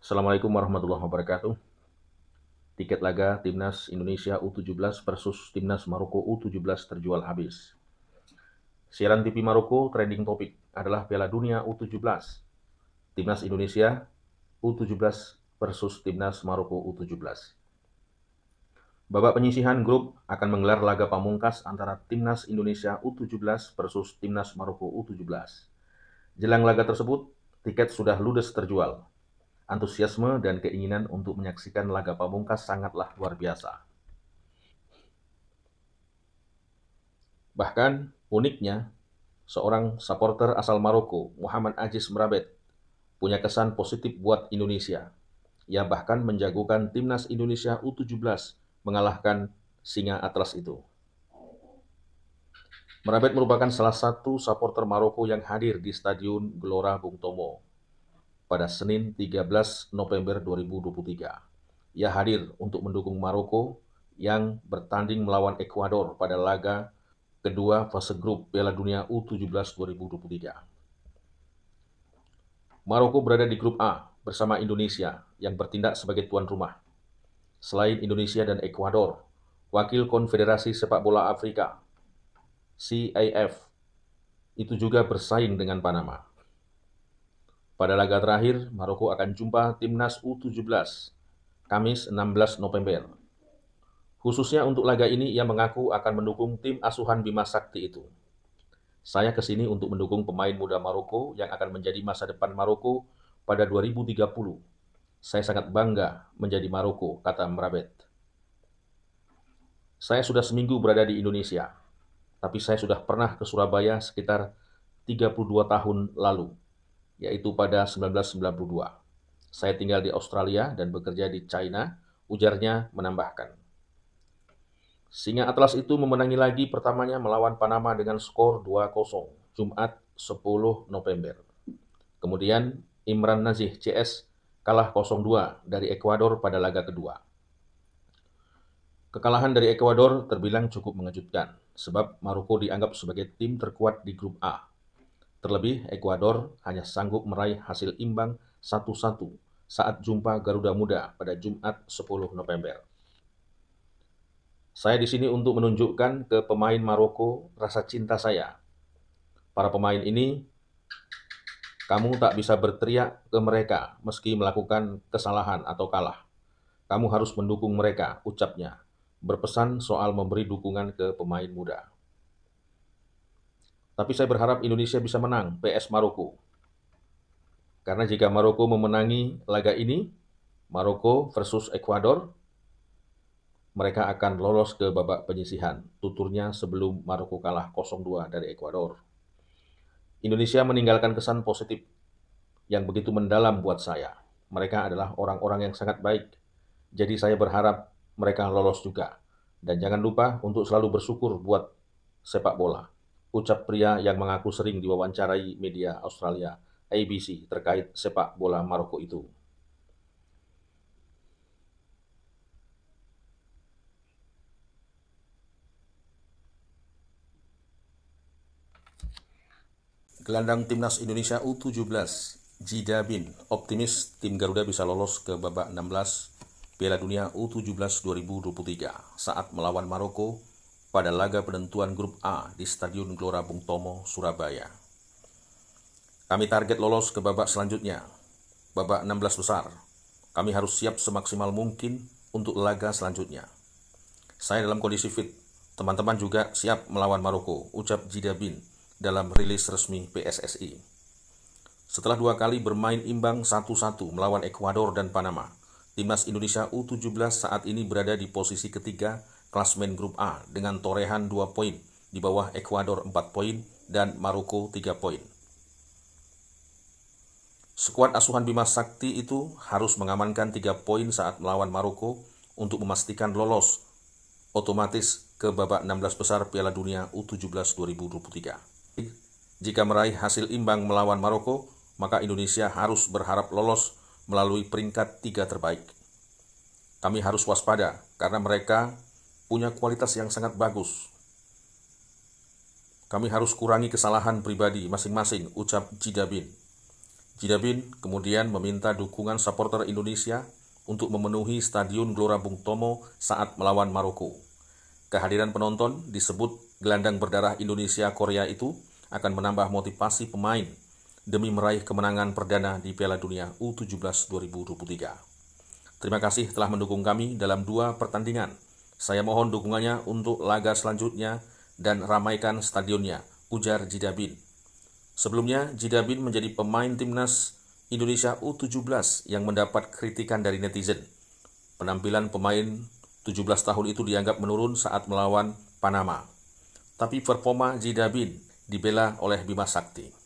Assalamualaikum warahmatullahi wabarakatuh. Tiket laga Timnas Indonesia U17 versus Timnas Maroko U17 terjual habis. Siaran TV Maroko trending topik adalah Piala Dunia U17. Timnas Indonesia U17 versus Timnas Maroko U17. Babak penyisihan grup akan menggelar laga pamungkas antara Timnas Indonesia U17 versus Timnas Maroko U17. Jelang laga tersebut, tiket sudah ludes terjual. Antusiasme dan keinginan untuk menyaksikan laga pamungkas sangatlah luar biasa. Bahkan, uniknya, seorang supporter asal Maroko, Muhammad Aziz Mrabet, punya kesan positif buat Indonesia. Ia bahkan menjagokan Timnas Indonesia U17 mengalahkan Singa Atlas itu. Mrabet merupakan salah satu supporter Maroko yang hadir di Stadion Gelora Bung Tomo pada Senin 13 November 2023. Ia hadir untuk mendukung Maroko yang bertanding melawan Ekuador pada laga kedua fase grup Piala Dunia U17 2023. Maroko berada di grup A bersama Indonesia yang bertindak sebagai tuan rumah. Selain Indonesia dan Ekuador, wakil Konfederasi Sepak Bola Afrika, CAF, itu juga bersaing dengan Panama. Pada laga terakhir, Maroko akan jumpa Timnas U17, Kamis 16 November. Khususnya untuk laga ini, ia mengaku akan mendukung tim asuhan Bima Sakti itu. Saya kesini untuk mendukung pemain muda Maroko yang akan menjadi masa depan Maroko pada 2030. Saya sangat bangga menjadi Maroko, kata Mrabet. Saya sudah seminggu berada di Indonesia, tapi saya sudah pernah ke Surabaya sekitar 32 tahun lalu, yaitu pada 1992. Saya tinggal di Australia dan bekerja di China, ujarnya menambahkan. Singa Atlas itu memenangi lagi pertamanya melawan Panama dengan skor 2-0, Jumat 10 November. Kemudian Imran Nazih CS kalah 0-2 dari Ekuador pada laga kedua. Kekalahan dari Ekuador terbilang cukup mengejutkan, sebab Maroko dianggap sebagai tim terkuat di grup A. Terlebih, Ekuador hanya sanggup meraih hasil imbang 1-1 saat jumpa Garuda Muda pada Jumat 10 November. Saya di sini untuk menunjukkan ke pemain Maroko rasa cinta saya. Para pemain ini, kamu tak bisa berteriak ke mereka meski melakukan kesalahan atau kalah. Kamu harus mendukung mereka, ucapnya, berpesan soal memberi dukungan ke pemain muda. Tapi saya berharap Indonesia bisa menang PS Maroko. Karena jika Maroko memenangi laga ini, Maroko versus Ekuador, mereka akan lolos ke babak penyisihan, tuturnya sebelum Maroko kalah 0-2 dari Ekuador. Indonesia meninggalkan kesan positif yang begitu mendalam buat saya. Mereka adalah orang-orang yang sangat baik. Jadi saya berharap mereka lolos juga. Dan jangan lupa untuk selalu bersyukur buat sepak bola. Ucap pria yang mengaku sering diwawancarai media Australia, ABC, terkait sepak bola Maroko itu. Gelandang Timnas Indonesia U17, Djida Bin, optimis tim Garuda bisa lolos ke babak 16 Piala Dunia U17 2023 saat melawan Maroko pada laga penentuan grup A di Stadion Gelora Bung Tomo, Surabaya. Kami target lolos ke babak selanjutnya, babak 16 besar. Kami harus siap semaksimal mungkin untuk laga selanjutnya. Saya dalam kondisi fit, teman-teman juga siap melawan Maroko, ucap Djida Bin dalam rilis resmi PSSI. Setelah 2 kali bermain imbang 1-1 melawan Ekuador dan Panama, Timnas Indonesia U17 saat ini berada di posisi ketiga klasmen grup A dengan torehan 2 poin di bawah Ekuador 4 poin dan Maroko 3 poin. Skuad asuhan Bima Sakti itu harus mengamankan 3 poin saat melawan Maroko untuk memastikan lolos otomatis ke babak 16 besar Piala Dunia U17 2023. Jika meraih hasil imbang melawan Maroko, maka Indonesia harus berharap lolos melalui peringkat 3 terbaik. Kami harus waspada karena mereka punya kualitas yang sangat bagus. Kami harus kurangi kesalahan pribadi masing-masing, ucap Djida Bin. Jidabin kemudian meminta dukungan supporter Indonesia untuk memenuhi Stadion Gelora Bung Tomo saat melawan Maroko. Kehadiran penonton disebut gelandang berdarah Indonesia-Korea itu akan menambah motivasi pemain demi meraih kemenangan perdana di Piala Dunia U17 2023. Terima kasih telah mendukung kami dalam 2 pertandingan. Saya mohon dukungannya untuk laga selanjutnya dan ramaikan stadionnya, ujar Jidabin. Sebelumnya, Jidabin menjadi pemain timnas Indonesia U17 yang mendapat kritikan dari netizen. Penampilan pemain 17 tahun itu dianggap menurun saat melawan Panama. Tapi performa Jidabin dibela oleh Bima Sakti.